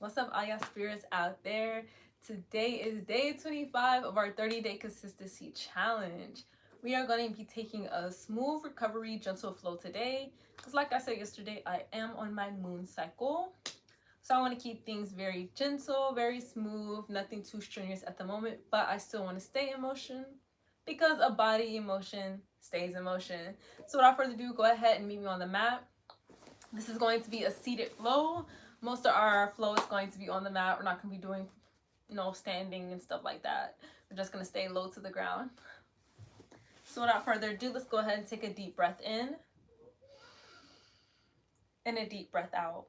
What's up, all y'all spirits out there? Today is day 25 of our 30-day consistency challenge. We are going to be taking a smooth recovery gentle flow today because like I said yesterday, I am on my moon cycle. So I want to keep things very gentle, very smooth, nothing too strenuous at the moment, but I still want to stay in motion because a body emotion stays in motion. So without further ado, go ahead and meet me on the mat. This is going to be a seated flow. Most of our flow is going to be on the mat. We're not going to be doing, standing and stuff like that. We're just going to stay low to the ground. So without further ado, let's go ahead and take a deep breath in and a deep breath out.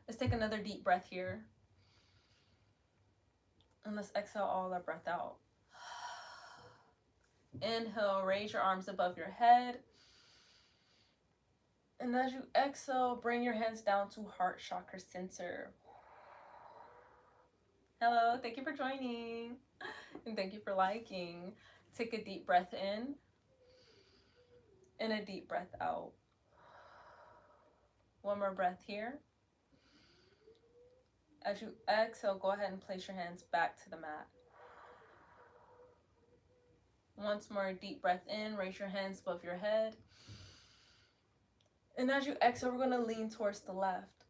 Let's take another deep breath here. And let's exhale all our breath out. Inhale, raise your arms above your head. And as you exhale, bring your hands down to heart chakra center. Hello, thank you for joining. And thank you for liking. Take a deep breath in and a deep breath out. One more breath here. As you exhale, go ahead and place your hands back to the mat. Once more, deep breath in, raise your hands above your head. And as you exhale, we're going to lean towards the left.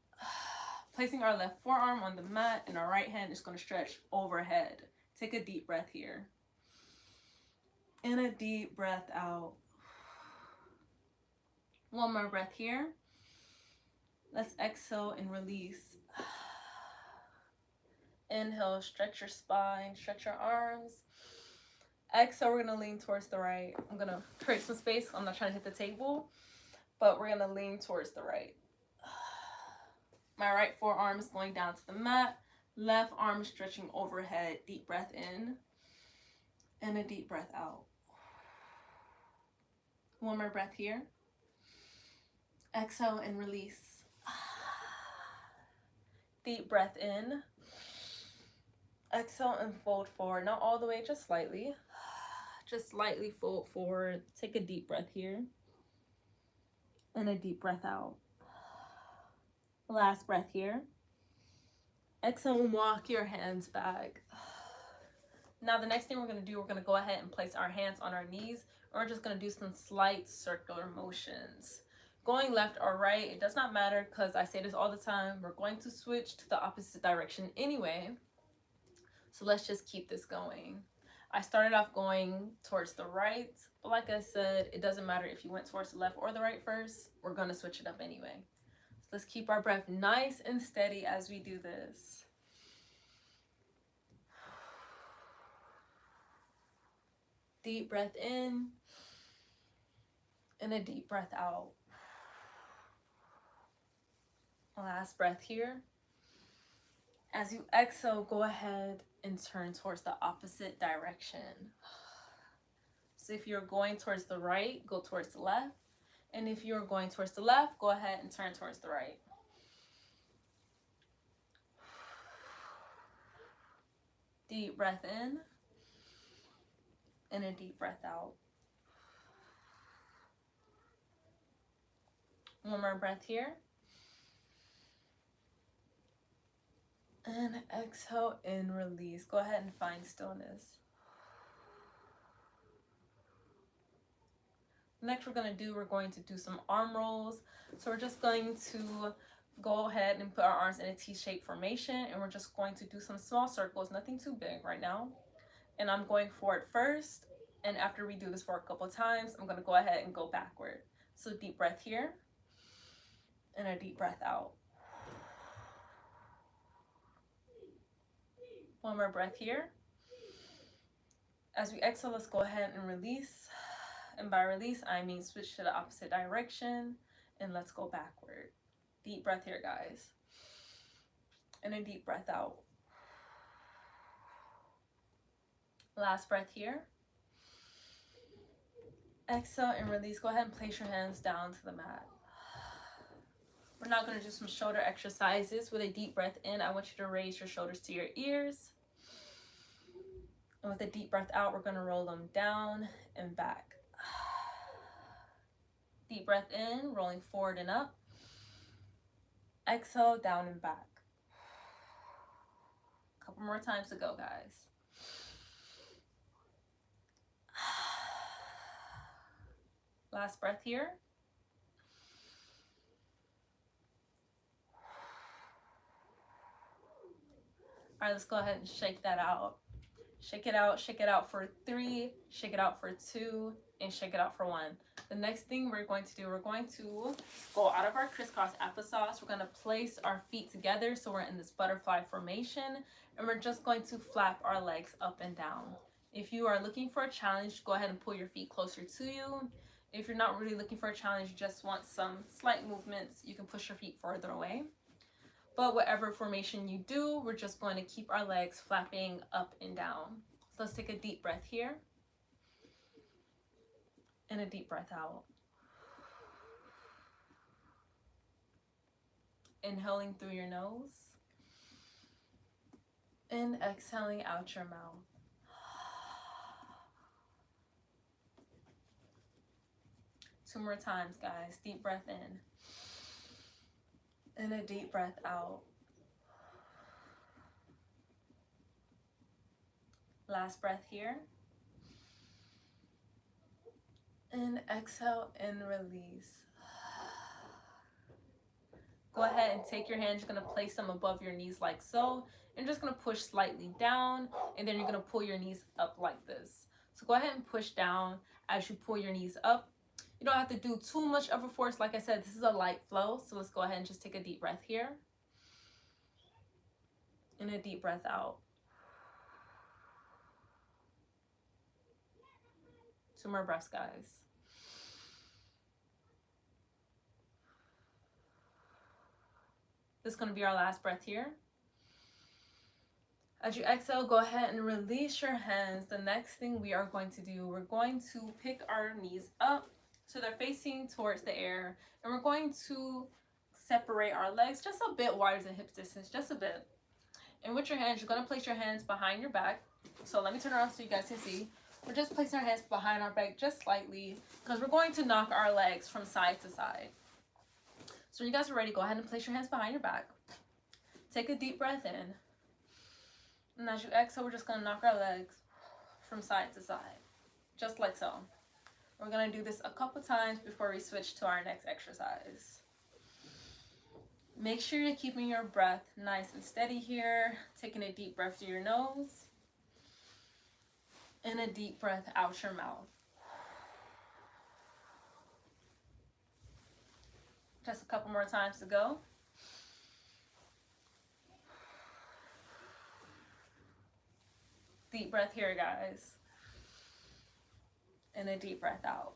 Placing our left forearm on the mat and our right hand is going to stretch overhead. Take a deep breath here. And a deep breath out. One more breath here. Let's exhale and release. Inhale, stretch your spine, stretch your arms. Exhale, we're going to lean towards the right. I'm going to create some space. I'm not trying to hit the table, but we're going to lean towards the right. My right forearm is going down to the mat. Left arm is stretching overhead. Deep breath in and a deep breath out. One more breath here. Exhale and release. Deep breath in. Exhale and fold forward. Not all the way, just slightly. Just slightly fold forward. Take a deep breath here. And a deep breath out. Last breath here. Exhale and walk your hands back. Now the next thing we're going to do, we're going to go ahead and place our hands on our knees. And we're just going to do some slight circular motions. Going left or right, it does not matter because I say this all the time. We're going to switch to the opposite direction anyway. So let's just keep this going. I started off going towards the right, but like I said, it doesn't matter if you went towards the left or the right first. We're going to switch it up anyway. So let's keep our breath nice and steady as we do this. Deep breath in and a deep breath out. Last breath here. As you exhale, go ahead and turn towards the opposite direction. So if you're going towards the right, go towards the left. And if you're going towards the left, go ahead and turn towards the right. Deep breath in and a deep breath out. One more breath here. And exhale and release. Go ahead and find stillness. Next we're going to do some arm rolls. So we're just going to go ahead and put our arms in a T-shaped formation. And we're just going to do some small circles, nothing too big right now. And I'm going forward first. And after we do this for a couple times, I'm going to go ahead and go backward. So deep breath here. And a deep breath out. One more breath here. As we exhale, let's go ahead and release. And by release, I mean switch to the opposite direction. And let's go backward. Deep breath here, guys. And a deep breath out. Last breath here. Exhale and release. Go ahead and place your hands down to the mat. We're now going to do some shoulder exercises. With a deep breath in, I want you to raise your shoulders to your ears. And with a deep breath out, we're going to roll them down and back. Deep breath in, rolling forward and up. Exhale, down and back. A couple more times to go, guys. Last breath here. All right, let's go ahead and shake that out. Shake it out for 3, shake it out for 2, and shake it out for 1. The next thing we're going to do, we're going to go out of our crisscross applesauce. We're going to place our feet together so we're in this butterfly formation, and we're just going to flap our legs up and down. If you are looking for a challenge, go ahead and pull your feet closer to you. If you're not really looking for a challenge, you just want some slight movements, you can push your feet further away. But whatever formation you do, we're just going to keep our legs flapping up and down. So let's take a deep breath here. And a deep breath out. Inhaling through your nose. And exhaling out your mouth. Two more times, guys. Deep breath in. And a deep breath out. Last breath here. And exhale and release. Go ahead and take your hands. You're going to place them above your knees like so. You're just going to push slightly down, and then you're going to pull your knees up like this. So go ahead and push down as you pull your knees up. You don't have to do too much of a force. Like I said, this is a light flow. So let's go ahead and just take a deep breath here. And a deep breath out. 2 more breaths, guys. This is going to be our last breath here. As you exhale, go ahead and release your hands. The next thing we are going to do, we're going to pick our knees up so they're facing towards the air, and we're going to separate our legs just a bit wider than hip distance, just a bit. And with your hands, you're going to place your hands behind your back. So let me turn around so you guys can see. We're just placing our hands behind our back just slightly because we're going to knock our legs from side to side. So when you guys are ready, go ahead and place your hands behind your back. Take a deep breath in. And as you exhale, we're just going to knock our legs from side to side, just like so. We're going to do this a couple times before we switch to our next exercise. Make sure you're keeping your breath nice and steady here. Taking a deep breath through your nose. And a deep breath out your mouth. Just a couple more times to go. Deep breath here, guys. And a deep breath out.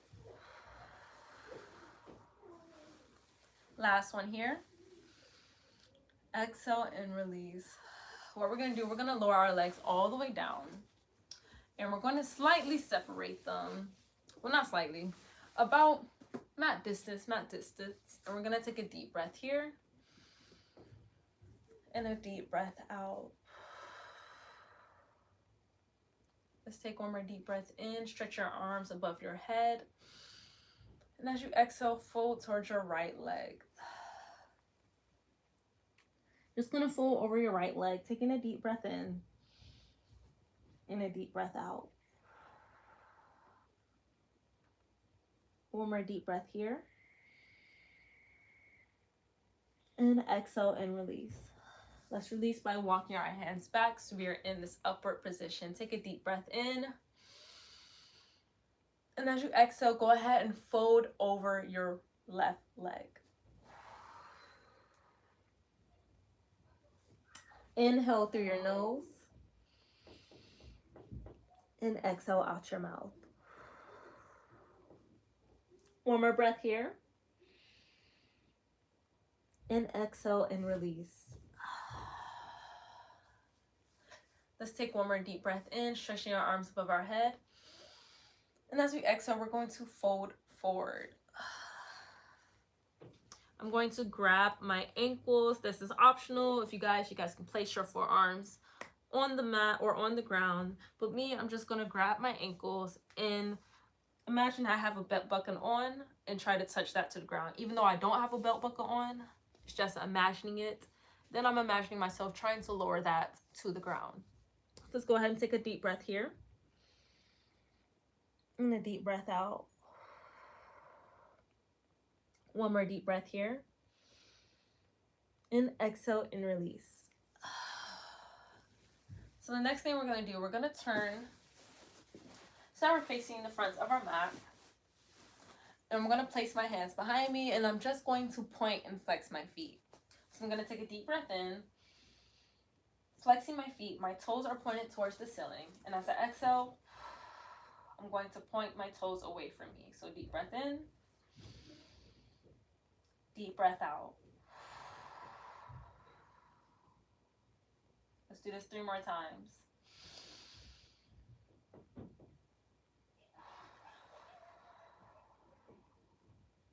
Last one here. Exhale and release. What we're going to do, we're going to lower our legs all the way down. And we're going to slightly separate them. Well, not slightly. About mat distance. And we're going to take a deep breath here. And a deep breath out. Let's take one more deep breath in. Stretch your arms above your head. And as you exhale, fold towards your right leg. Just going to fold over your right leg, taking a deep breath in. And a deep breath out. One more deep breath here. And exhale and release. Let's release by walking our hands back so we are in this upward position. Take a deep breath in. And as you exhale, go ahead and fold over your left leg. Inhale through your nose. And exhale out your mouth. One more breath here. And exhale and release. Let's take one more deep breath in, stretching our arms above our head. And as we exhale, we're going to fold forward. I'm going to grab my ankles. This is optional. If you guys can place your forearms on the mat or on the ground. But me, I'm just going to grab my ankles and imagine I have a belt buckle on and try to touch that to the ground. Even though I don't have a belt buckle on, It's just imagining it. Then I'm imagining myself trying to lower that to the ground. Let's go ahead and take a deep breath here. And a deep breath out. One more deep breath here. And exhale and release. So the next thing we're going to do, we're going to turn. So we're facing the front of our mat. And I'm going to place my hands behind me, and I'm just going to point and flex my feet. So I'm going to take a deep breath in, flexing my feet. My toes are pointed towards the ceiling. And as I exhale, I'm going to point my toes away from me. So deep breath in, deep breath out. Let's do this 3 more times.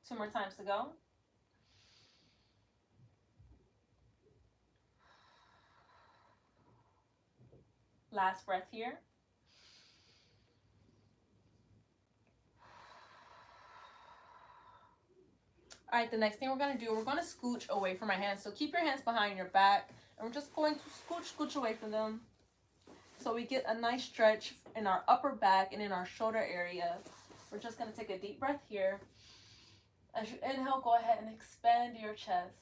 Two more times to go. Last breath here. All right, the next thing we're going to do, we're going to scooch away from our hands. So keep your hands behind your back, and we're just going to scooch away from them. So we get a nice stretch in our upper back and in our shoulder area. We're just going to take a deep breath here. As you inhale, go ahead and expand your chest,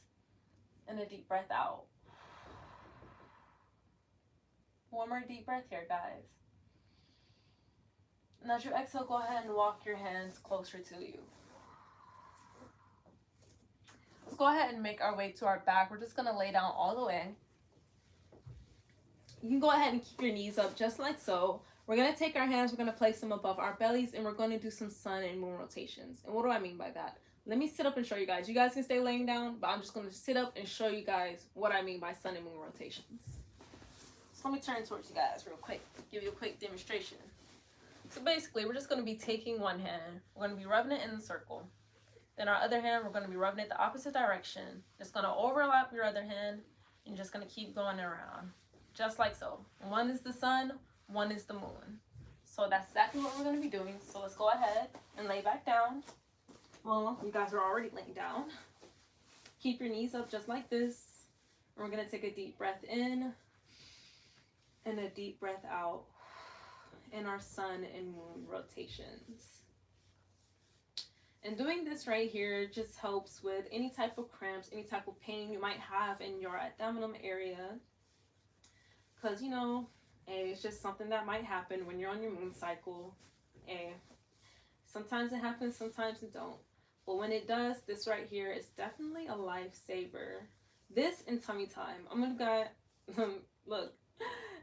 and a deep breath out. One more deep breath here, guys. And as you exhale, go ahead and walk your hands closer to you. Let's go ahead and make our way to our back. We're just going to lay down all the way. You can go ahead and keep your knees up just like so. We're going to take our hands, we're going to place them above our bellies, and we're going to do some sun and moon rotations. And what do I mean by that? Let me sit up and show you guys. You guys can stay laying down, but I'm just going to sit up and show you guys what I mean by sun and moon rotations. So let me turn towards you guys real quick, give you a quick demonstration. So basically, we're just going to be taking one hand. We're going to be rubbing it in a circle. Then our other hand, we're going to be rubbing it the opposite direction. It's going to overlap your other hand, and you're just going to keep going around. Just like so. One is the sun, one is the moon. So that's exactly what we're going to be doing. So let's go ahead and lay back down. Well, you guys are already laying down. Keep your knees up just like this. And we're going to take a deep breath in and a deep breath out in our sun and moon rotations. And doing this right here just helps with any type of cramps, any type of pain you might have in your abdominal area. Because, you know, it's just something that might happen when you're on your moon cycle. Sometimes it happens, sometimes it don't. But when it does, this right here is definitely a lifesaver. This and tummy time. I'm going to look,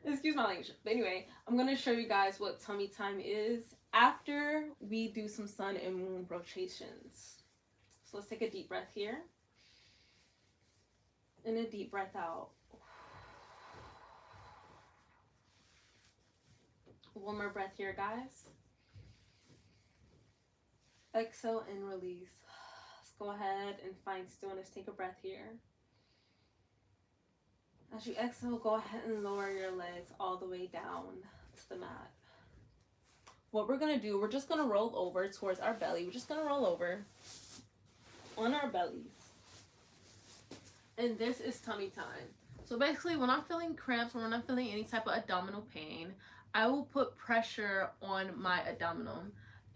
excuse my language. But anyway, I'm going to show you guys what tummy time is after we do some sun and moon rotations. So let's take a deep breath here. And a deep breath out. One more breath here, guys. Exhale and release. Let's go ahead and find stillness. Take a breath here. As you exhale, go ahead and lower your legs all the way down to the mat. What we're going to do, we're just going to roll over towards our belly. We're just going to roll over on our bellies. And this is tummy time. So basically, when I'm feeling cramps, when I'm feeling any type of abdominal pain, I will put pressure on my abdominal.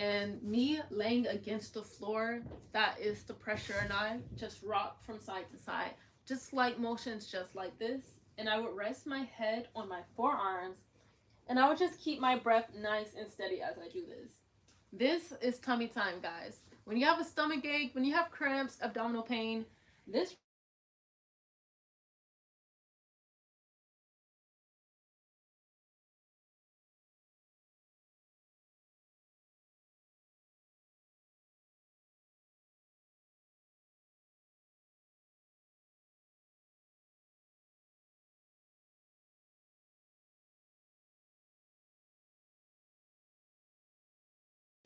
And me laying against the floor, that is the pressure. And I just rock from side to side, just like motions, just like this. And I would rest my head on my forearms. And I would just keep my breath nice and steady as I do this. This is tummy time, guys. When you have a stomach ache, when you have cramps, abdominal pain, this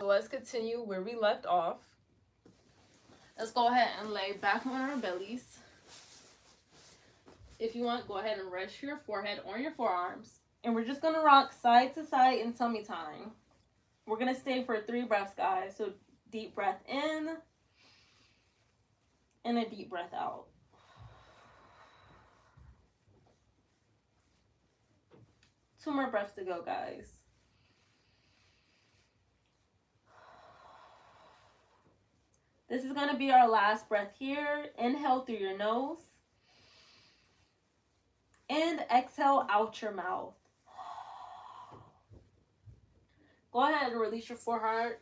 So let's continue where we left off. Let's go ahead and lay back on our bellies. If you want, go ahead and rest your forehead on your forearms. And we're just going to rock side to side in tummy time. We're going to stay for 3 breaths, guys. So deep breath in and a deep breath out. 2 more breaths to go, guys. This is going to be our last breath here. Inhale through your nose. And exhale out your mouth. Go ahead and release your forehead.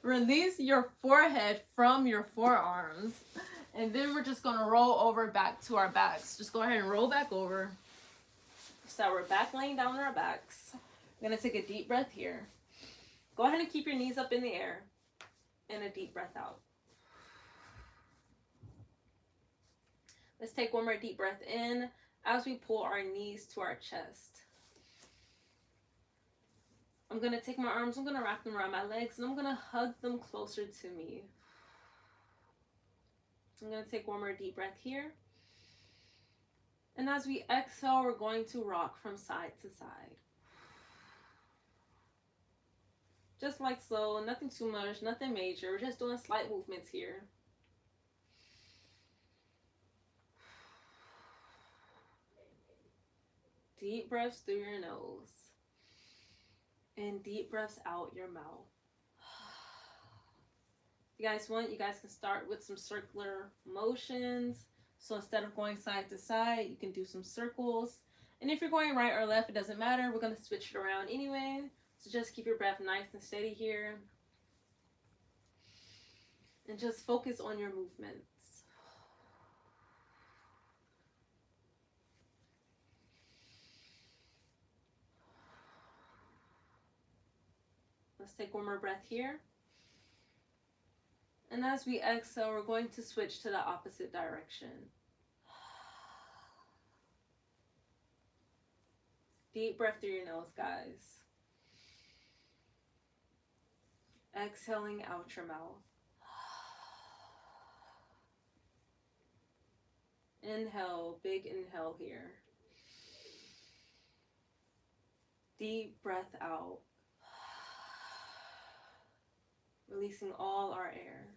Release your forehead from your forearms. And then we're just going to roll over back to our backs. Just go ahead and roll back over. So we're back laying down on our backs. We're going to take a deep breath here. Go ahead and keep your knees up in the air. And a deep breath out. Let's take one more deep breath in as we pull our knees to our chest. I'm going to take my arms, I'm going to wrap them around my legs, and I'm going to hug them closer to me. I'm going to take one more deep breath here. And as we exhale, we're going to rock from side to side. Just like so, nothing too much, nothing major. We're just doing slight movements here. Deep breaths through your nose. And deep breaths out your mouth. If you guys want, you guys can start with some circular motions. So instead of going side to side, you can do some circles. And if you're going right or left, it doesn't matter. We're going to switch it around anyway. So just keep your breath nice and steady here. And just focus on your movements. Let's take one more breath here. And as we exhale, we're going to switch to the opposite direction. Deep breath through your nose, guys. Exhaling out your mouth. Inhale, big inhale here. Deep breath out. Releasing all our air.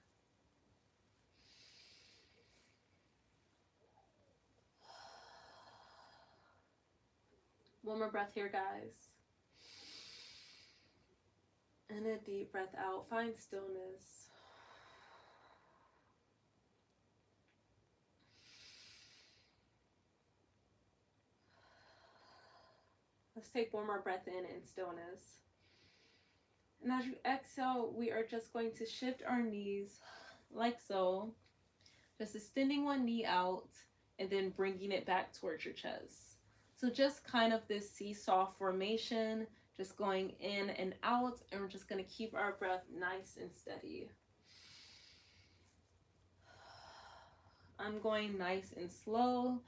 One more breath here, guys. And a deep breath out. Find stillness. Let's take one more breath in stillness. And as you exhale, we are just going to shift our knees like so. Just extending one knee out and then bringing it back towards your chest. So just kind of this seesaw formation, just going in and out, and we're just going to keep our breath nice and steady. I'm going nice and slow,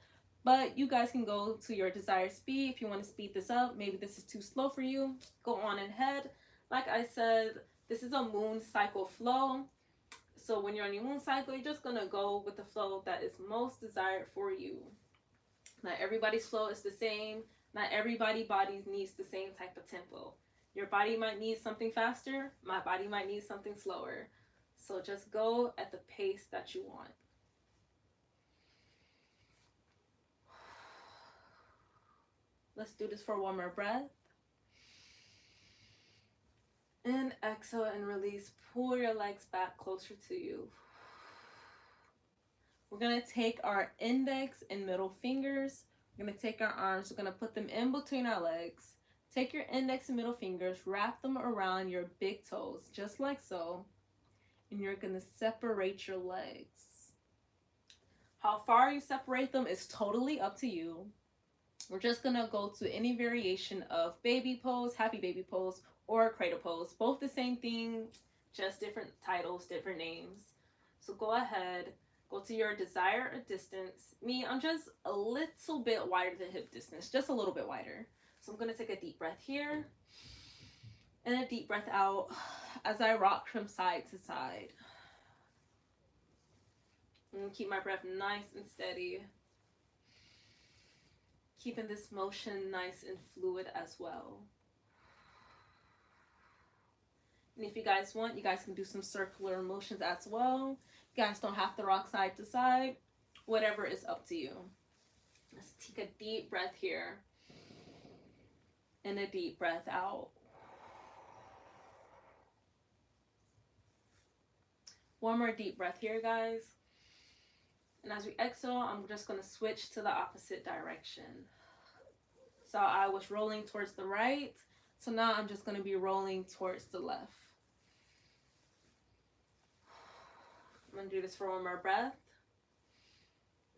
but you guys can go to your desired speed. If you want to speed this up, maybe this is too slow for you, go on ahead. Like I said, this is a moon cycle flow. So when you're on your moon cycle, you're just going to go with the flow that is most desired for you. Not everybody's flow is the same. Not everybody's body needs the same type of tempo. Your body might need something faster. My body might need something slower. So just go at the pace that you want. Let's do this for one more breath. And exhale and release. Pull your legs back closer to you. We're going to take our index and middle fingers. We're going to take our arms. We're going to put them in between our legs. Take your index and middle fingers. Wrap them around your big toes, just like so. And you're going to separate your legs. How far you separate them is totally up to you. We're just going to go to any variation of baby pose, happy baby pose, or cradle pose. Both the same thing, just different titles, different names. So go ahead. Go to your desired distance. Me, I'm just a little bit wider than hip distance, just a little bit wider. So I'm going to take a deep breath here and a deep breath out as I rock from side to side. And keep my breath nice and steady. Keeping this motion nice and fluid as well. And if you guys want, you guys can do some circular motions as well. You guys don't have to rock side to side. Whatever is up to you. Let's take a deep breath here. And a deep breath out. One more deep breath here, guys. And as we exhale, I'm just going to switch to the opposite direction. So I was rolling towards the right. So now I'm just going to be rolling towards the left. I'm going to do this for one more breath.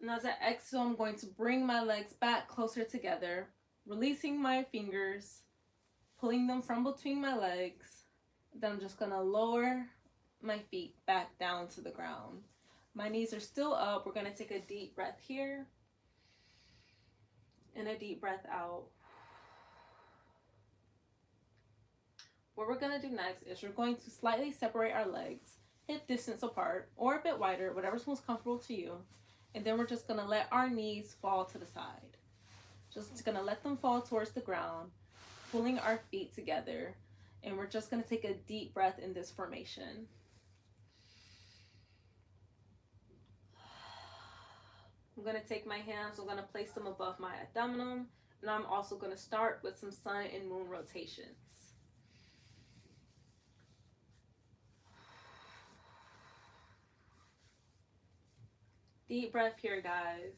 And as I exhale, I'm going to bring my legs back closer together, releasing my fingers, pulling them from between my legs. Then I'm just going to lower my feet back down to the ground. My knees are still up. We're going to take a deep breath here and a deep breath out. What we're going to do next is we're going to slightly separate our legs, hip distance apart or a bit wider, whatever's most comfortable to you. And then we're just going to let our knees fall to the side. Just going to let them fall towards the ground, pulling our feet together. And we're just going to take a deep breath in this formation. I'm going to take my hands, I'm going to place them above my abdomen, and I'm also going to start with some sun and moon rotations. Deep breath here, guys.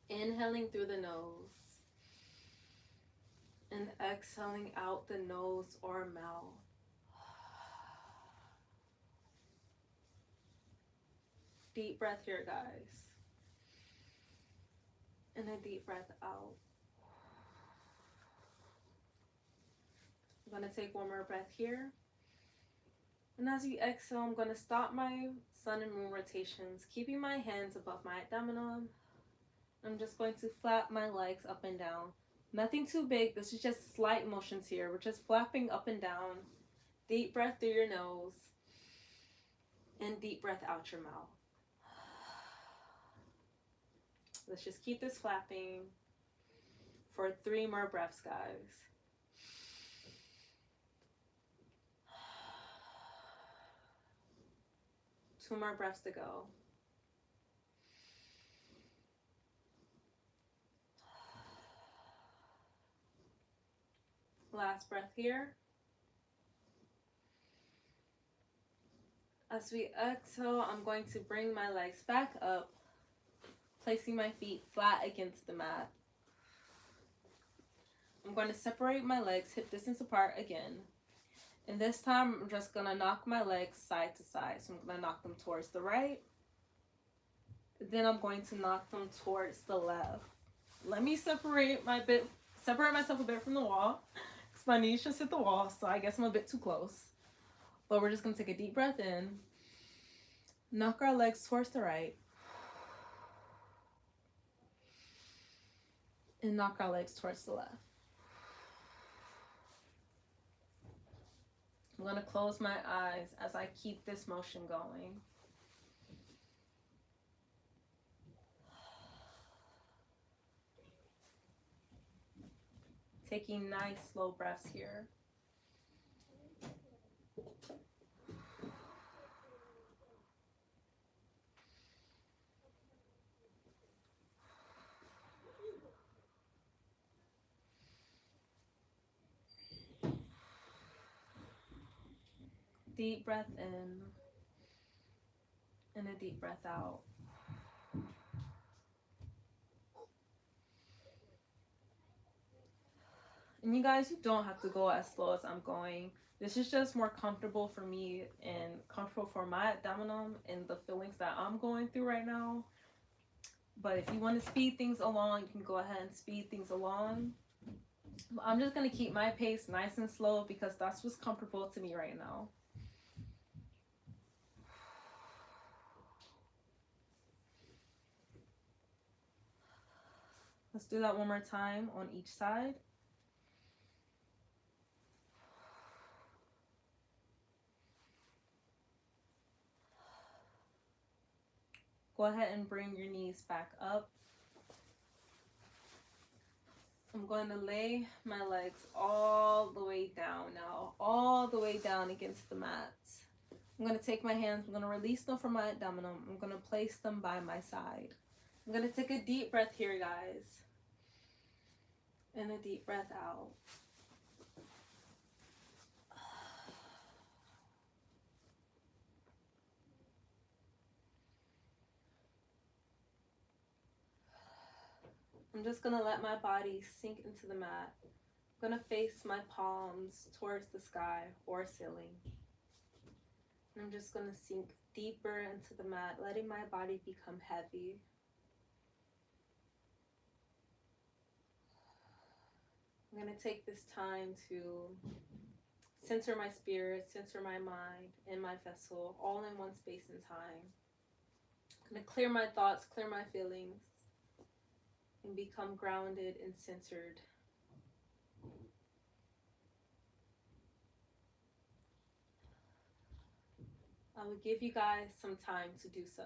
Inhaling through the nose and exhaling out the nose or mouth. Deep breath here, guys. And a deep breath out. I'm going to take one more breath here. And as you exhale, I'm going to stop my sun and moon rotations, keeping my hands above my abdomen. I'm just going to flap my legs up and down. Nothing too big. This is just slight motions here. We're just flapping up and down. Deep breath through your nose. And deep breath out your mouth. Let's just keep this flapping for 3 more breaths, guys. Two more breaths to go. Last breath here. As we exhale, I'm going to bring my legs back up, placing my feet flat against the mat. I'm going to separate my legs hip distance apart again. And this time, I'm just going to knock my legs side to side. So I'm going to knock them towards the right. Then I'm going to knock them towards the left. Let me separate myself a bit from the wall, because my knees just hit the wall, so I guess I'm a bit too close. But we're just going to take a deep breath in, knock our legs towards the right, and knock our legs towards the left. I'm going to close my eyes as I keep this motion going. Taking nice slow breaths here. Deep breath in and a deep breath out. And you guys, you don't have to go as slow as I'm going. This is just more comfortable for me and comfortable for my abdomen and the feelings that I'm going through right now. But if you want to speed things along, you can go ahead and speed things along. But I'm just going to keep my pace nice and slow because that's what's comfortable to me right now. Let's do that one more time on each side. Go ahead and bring your knees back up. I'm going to lay my legs all the way down now, all the way down against the mat. I'm going to take my hands, I'm going to release them from my abdominal. I'm going to place them by my side. I'm going to take a deep breath here, guys. And a deep breath out. I'm just going to let my body sink into the mat. I'm going to face my palms towards the sky or ceiling. And I'm just going to sink deeper into the mat, letting my body become heavy. I'm going to take this time to center my spirit, center my mind and my vessel, all in one space and time. I'm going to clear my thoughts, clear my feelings, and become grounded and centered. I will give you guys some time to do so.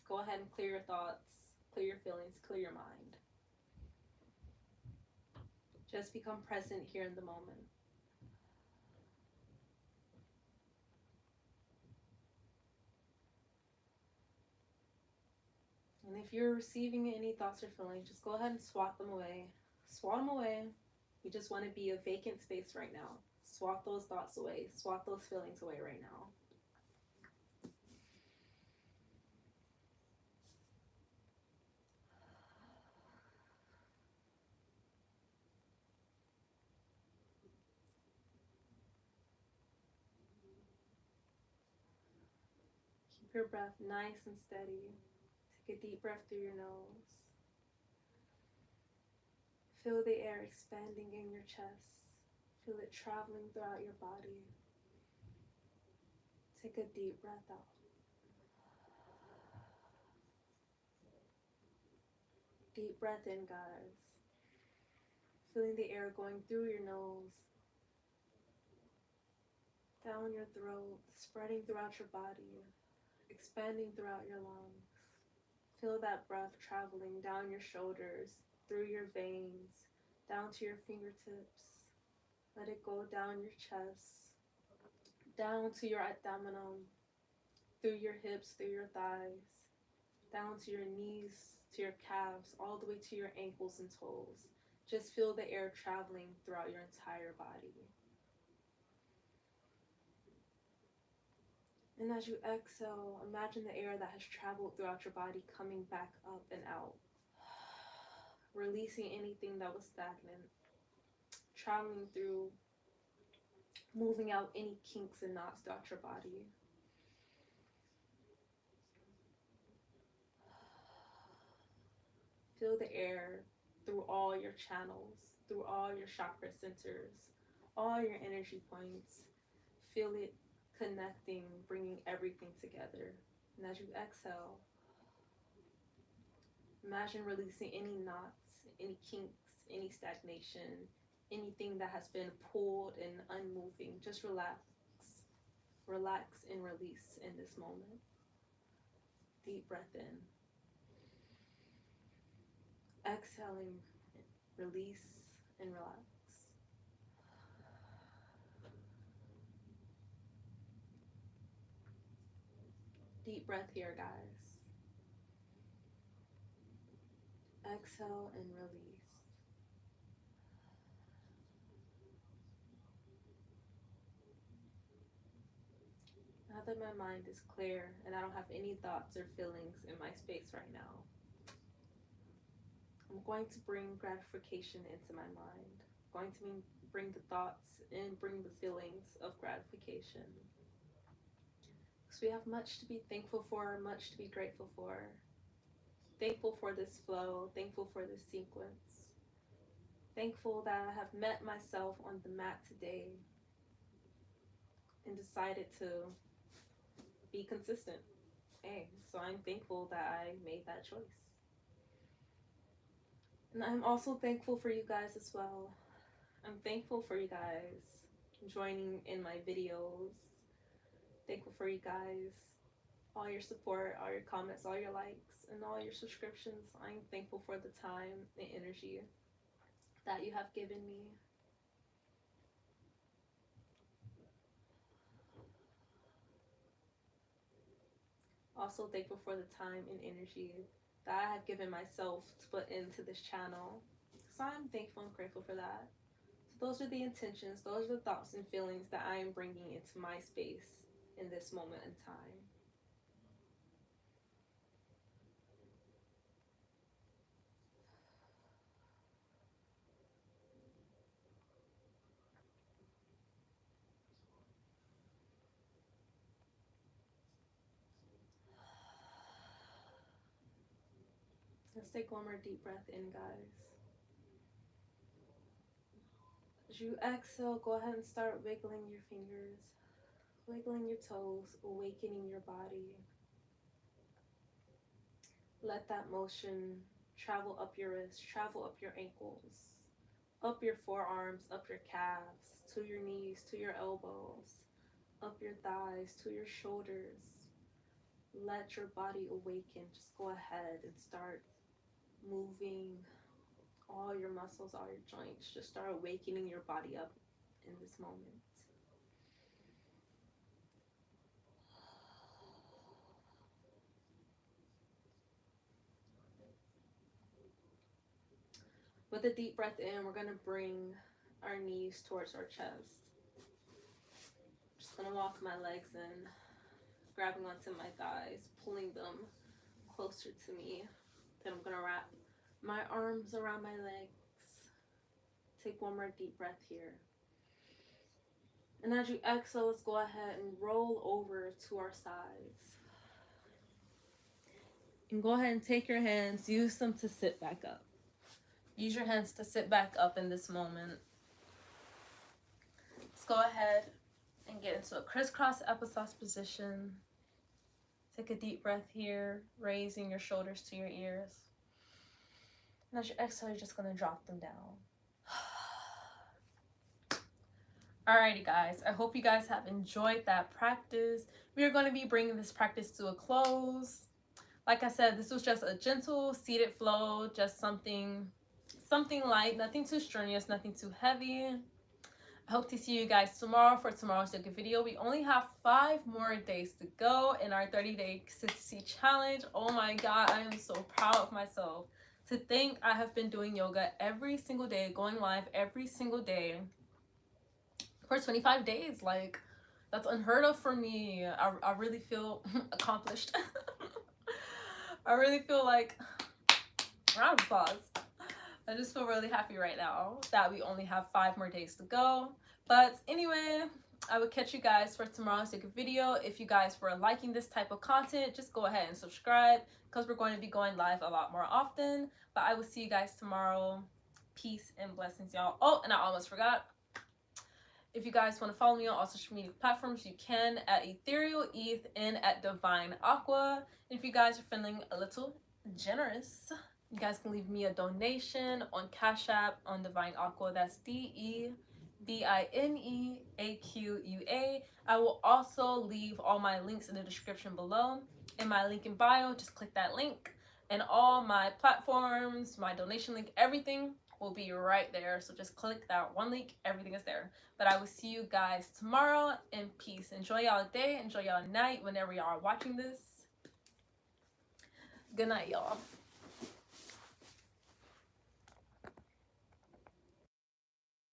Go ahead and clear your thoughts, clear your feelings, clear your mind. Just become present here in the moment. And if you're receiving any thoughts or feelings, just go ahead and swat them away. Swat them away. You just want to be a vacant space right now. Swat those thoughts away. Swat those feelings away right now. Keep your breath nice and steady. Take a deep breath through your nose. Feel the air expanding in your chest. Feel it traveling throughout your body. Take a deep breath out. Deep breath in, guys. Feeling the air going through your nose, down your throat, spreading throughout your body, expanding throughout your lungs. Feel that breath traveling down your shoulders, through your veins, down to your fingertips. Let it go down your chest, down to your abdomen, through your hips, through your thighs, down to your knees, to your calves, all the way to your ankles and toes. Just feel the air traveling throughout your entire body. And as you exhale, imagine the air that has traveled throughout your body coming back up and out. Releasing anything that was stagnant. Traveling through, moving out any kinks and knots throughout your body. Feel the air through all your channels, through all your chakra centers, all your energy points. Feel it connecting, bringing everything together. And as you exhale, imagine releasing any knots, any kinks, any stagnation, anything that has been pulled and unmoving. Just relax. Relax and release in this moment. Deep breath in. Exhaling, release and relax. Deep breath here, guys. Exhale and release. Now that my mind is clear and I don't have any thoughts or feelings in my space right now, I'm going to bring gratification into my mind. I'm going to bring the thoughts and bring the feelings of gratification. Because we have much to be thankful for, much to be grateful for. Thankful for this flow, thankful for this sequence. Thankful that I have met myself on the mat today and decided to be consistent. Hey, so I'm thankful that I made that choice. And I'm also thankful for you guys as well. I'm thankful for you guys joining in my videos. Thankful for you guys, all your support, all your comments, all your likes, and all your subscriptions. I'm thankful for the time and energy that you have given me. Also thankful for the time and energy that I have given myself to put into this channel. So I'm thankful and grateful for that. So those are the intentions, those are the thoughts and feelings that I am bringing into my space in this moment in time. Let's take one more deep breath in, guys. As you exhale, go ahead and start wiggling your fingers, wiggling your toes, awakening your body. Let that motion travel up your wrists, travel up your ankles, up your forearms, up your calves, to your knees, to your elbows, up your thighs, to your shoulders. Let your body awaken. Just go ahead and start moving all your muscles, all your joints. Just start awakening your body up in this moment. With a deep breath in, we're going to bring our knees towards our chest. Just going to walk my legs in, grabbing onto my thighs, pulling them closer to me. Then I'm going to wrap my arms around my legs. Take one more deep breath here. And as you exhale, let's go ahead and roll over to our sides. And go ahead and take your hands, use them to sit back up. Use your hands to sit back up in this moment. Let's go ahead and get into a crisscross applesauce position. Take a deep breath here, raising your shoulders to your ears. And as you exhale, you're just going to drop them down. Alrighty guys, I hope you guys have enjoyed that practice. We are going to be bringing this practice to a close. Like I said, this was just a gentle seated flow, just something light, nothing too strenuous, nothing too heavy. I hope to see you guys tomorrow for tomorrow's yoga video. We only have 5 more days to go in our 30-day consistency challenge. Oh my god, I am so proud of myself to think I have been doing yoga every single day, going live every single day for 25 days. Like, that's unheard of for me. I really feel accomplished. I really feel like, round of applause. I just feel really happy right now that we only have 5 more days to go. But anyway, I will catch you guys for tomorrow's yoga video. If you guys were liking this type of content, just go ahead and subscribe because we're going to be going live a lot more often. But I will see you guys tomorrow. Peace and blessings, y'all. Oh, and I almost forgot. If you guys want to follow me on all social media platforms, you can at Ethereal ETH and at Divine Aqua. And if you guys are feeling a little generous, you guys can leave me a donation on Cash App on Divine Aqua. That's DevineAqua. I will also leave all my links in the description below. In my link in bio, just click that link. And all my platforms, my donation link, everything will be right there. So just click that one link. Everything is there. But I will see you guys tomorrow in peace. Enjoy y'all day. Enjoy y'all night whenever y'all are watching this. Good night, y'all.